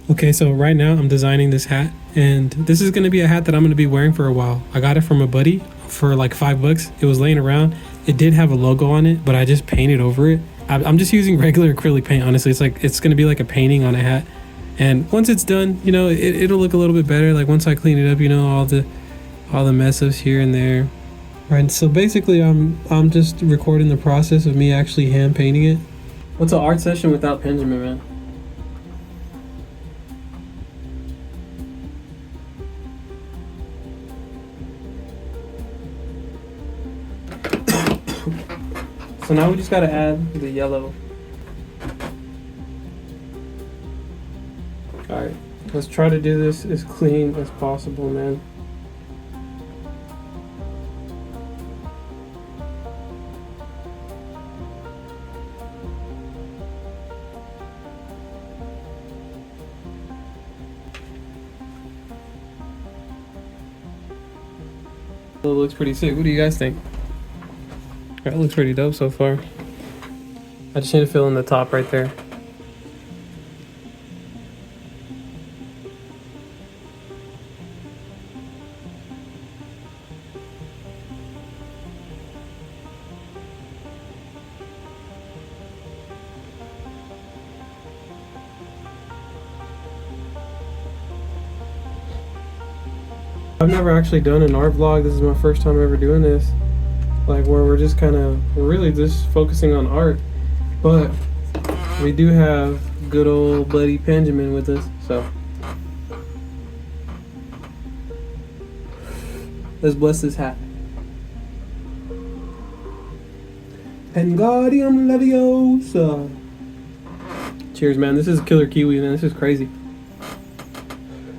Okay, so right now I'm designing this hat, and this is going to be a hat that I'm going to be wearing for a while. I got it from a buddy for like $5. It was laying around. It did have a logo on it, but I just painted over it. I'm just using regular acrylic paint, honestly. It's going to be like a painting on a hat. And once it's done, you know, it'll look a little bit better. Like once I clean it up, you know, all the mess ups here and there. Right, so basically I'm just recording the process of me actually hand painting it. What's an art session without Penjamin, man? So now we just gotta add the yellow. Alright, let's try to do this as clean as possible, man. It looks pretty sick. What do you guys think? That looks pretty dope so far. I just need to fill in the top right there. I've never actually done an art vlog. This is my first time ever doing this. Like where we're just we're really just focusing on art. But we do have good old buddy Penjamin with us, so. Let's bless this hat. Penjamin Leviosa. Cheers, man. This is killer kiwi, man. This is crazy.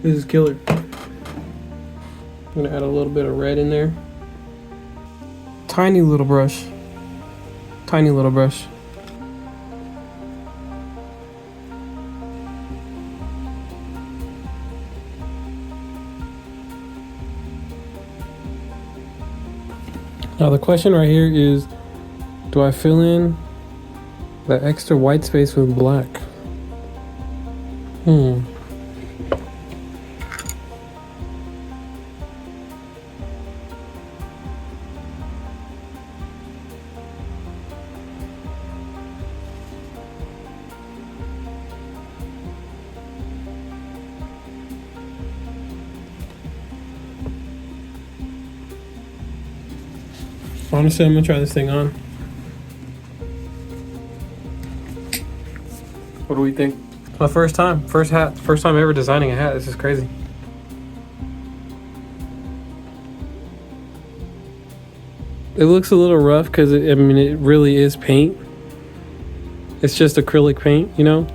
This is killer. I'm gonna add a little bit of red in there. Tiny little brush. Tiny little brush. Now the question right here is, do I fill in the extra white space with black? Honestly, I'm gonna try this thing on. What do we think? My first time, first time ever designing a hat. This is crazy. It looks a little rough because I mean, it really is paint. It's just acrylic paint, you know?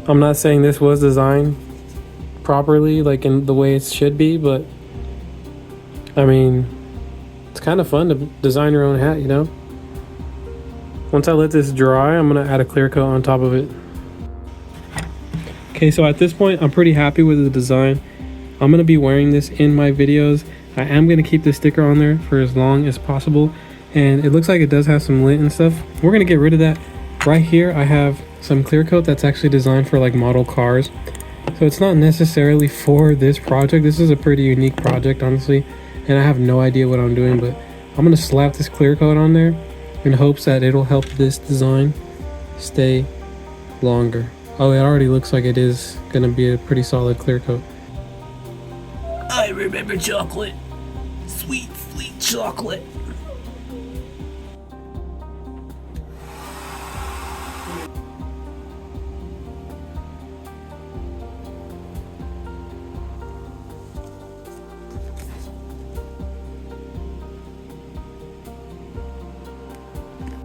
I'm not saying this was designed properly, like in the way it should be, but I mean, it's kind of fun to design your own hat, you know? Once I let this dry, I'm gonna add a clear coat on top of it. Okay, so at this point, I'm pretty happy with the design. I'm gonna be wearing this in my videos. I am gonna keep the sticker on there for as long as possible. And it looks like it does have some lint and stuff. We're gonna get rid of that. Right here, I have some clear coat that's actually designed for like model cars. So it's not necessarily for this project. This is a pretty unique project, honestly. And I have no idea what I'm doing, but I'm gonna slap this clear coat on there in hopes that it'll help this design stay longer. Oh, it already looks like it is gonna be a pretty solid clear coat. I remember chocolate. Sweet, sweet chocolate.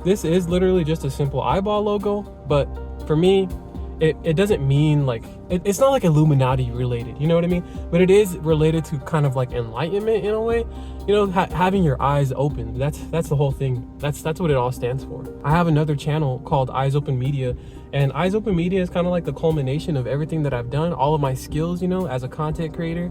This is literally just a simple eyeball logo, but for me, it doesn't mean like, it's not like Illuminati related, you know what I mean? But it is related to kind of like enlightenment in a way, you know, having your eyes open. That's the whole thing. That's what it all stands for. I have another channel called EYEZ Open Media, and EYEZ Open Media is kind of like the culmination of everything that I've done, all of my skills, you know, as a content creator.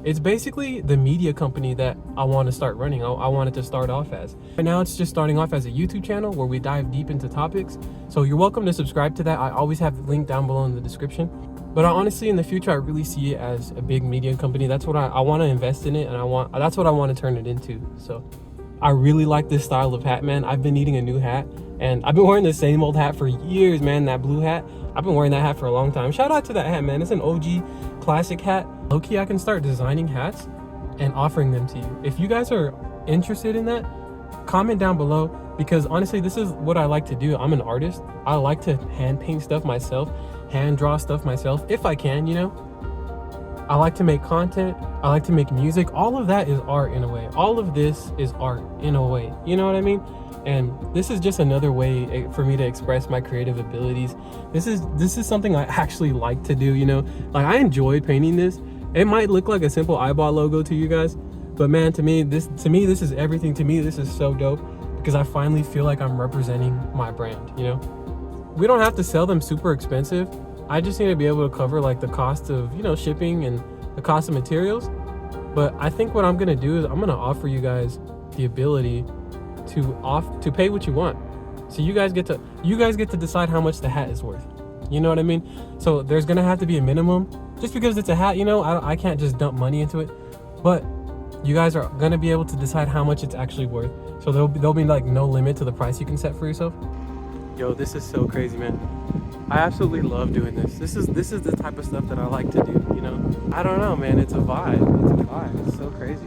It's basically the media company that I want to start running. I wanted to start off as. Right now it's just starting off as a YouTube channel where we dive deep into topics. So you're welcome to subscribe to that. I always have the link down below in the description. But honestly, in the future, I really see it as a big media company. That's what I want to invest in it, and that's what I want to turn it into. So I really like this style of hat, man. I've been needing a new hat, and I've been wearing the same old hat for years, man. That blue hat, I've been wearing that hat for a long time. Shout out to that hat, man. It's an OG classic hat. Low-key, I can start designing hats and offering them to you. If you guys are interested in that, comment down below, because honestly, this is what I like to do. I'm an artist. I like to hand paint stuff myself, hand draw stuff myself if I can, you know. I like to make content. I like to make music. All of that is art in a way. All of this is art in a way. You know what I mean? And this is just another way for me to express my creative abilities. This is something I actually like to do, you know? Like, I enjoy painting this. It might look like a simple eyeball logo to you guys, but man, to me this is everything. To me, this is so dope because I finally feel like I'm representing my brand, you know? We don't have to sell them super expensive. I just need to be able to cover like the cost of, you know, shipping and the cost of materials. But I think what I'm gonna do is I'm gonna offer you guys the ability to pay what you want. So you guys get to decide how much the hat is worth. You know what I mean? So there's gonna have to be a minimum. Just because it's a hat, you know, I can't just dump money into it. But you guys are gonna be able to decide how much it's actually worth. So there'll be like no limit to the price you can set for yourself. Yo, this is so crazy, man. I absolutely love doing this. This is the type of stuff that I like to do, you know? I don't know, man. It's a vibe. It's a vibe. It's so crazy.